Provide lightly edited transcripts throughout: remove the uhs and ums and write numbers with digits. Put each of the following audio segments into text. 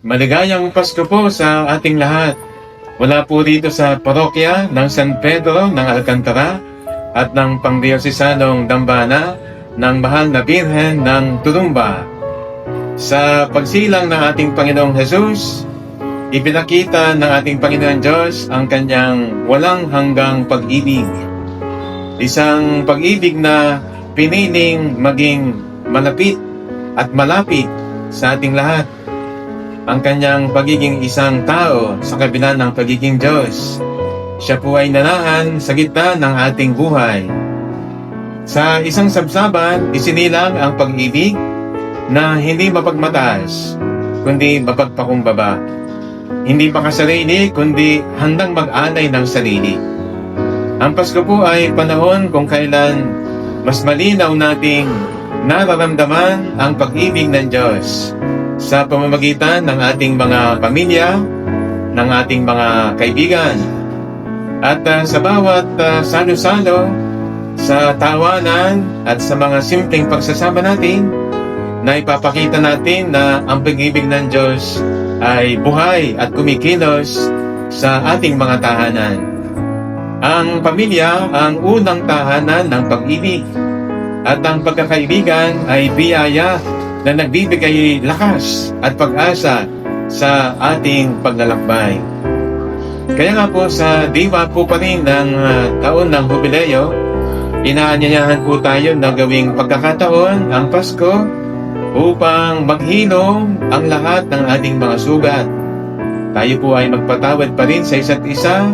Maligayang Pasko po sa ating lahat. Mula po dito sa parokya ng San Pedro ng Alcantara at ng Pangdiosesanong Dambana ng Mahal na Birhen ng Turumba. Sa pagsilang ng ating Panginoong Jesus, ipinakita ng ating Panginoon Diyos ang kanyang walang hanggang pag-ibig. Isang pag-ibig na piniling maging malapit at malapit sa ating lahat. Ang kanyang pagiging isang tao sa kabila ng pagiging Diyos. Siya po ay nanaan sa gitna ng ating buhay. Sa isang sabsaban, isinilang ang pag-ibig na hindi mapagmataas, kundi mapagpakumbaba. Hindi makasarili, kundi handang mag-alay ng sarili. Ang Pasko po ay panahon kung kailan mas malinaw nating nararamdaman ang pag-ibig ng Diyos sa pamamagitan ng ating mga pamilya, ng ating mga kaibigan, at sa bawat salo-salo, sa tawanan at sa mga simpleng pagsasama natin, na ipapakita natin na ang pag-ibig ng Diyos ay buhay at kumikilos sa ating mga tahanan. Ang pamilya ang unang tahanan ng pag-ibig, at ang pagkakaibigan ay biyaya na nagbibigay lakas at pag-asa sa ating paglalakbay. Kaya nga po sa diwa po pa rin ng taon ng Jubileo, inaanyayahan po tayo na gawing pagkakataon ang Pasko upang maghilom ang lahat ng ating mga sugat. Tayo po ay magpatawad pa rin sa isa't isa,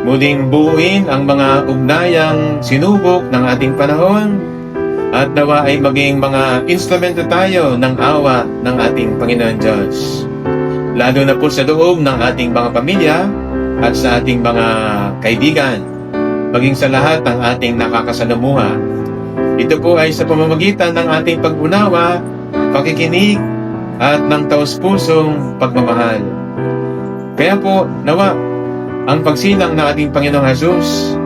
muling buuin ang mga ugnayang sinubok ng ating panahon, at nawa ay maging mga instrumento tayo ng awa ng ating Panginoon Diyos. Lalo na po sa loob ng ating mga pamilya at sa ating mga kaibigan, maging sa lahat ng ating nakakasalamuha. Ito po ay sa pamamagitan ng ating pag-unawa, pakikinig, at ng taos-pusong pagmamahal. Kaya po, nawa, ang pagsilang ng ating Panginoong Jesus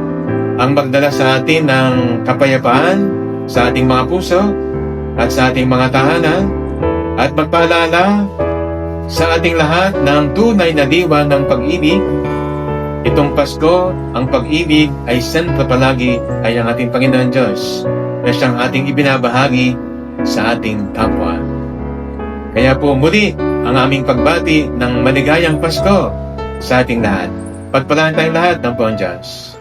ang magdala sa atin ng kapayapaan sa ating mga puso at sa ating mga tahanan, at magpaalala sa ating lahat ng tunay na diwa ng pag-ibig. Itong Pasko, ang pag-ibig ay sentro palagi ay ang ating Panginoon Diyos na siyang ating ibinabahagi sa ating kapwa. Kaya po muli ang aming pagbati ng maligayang Pasko sa ating lahat. Pagpalaan tayong lahat ng Panginoon Diyos.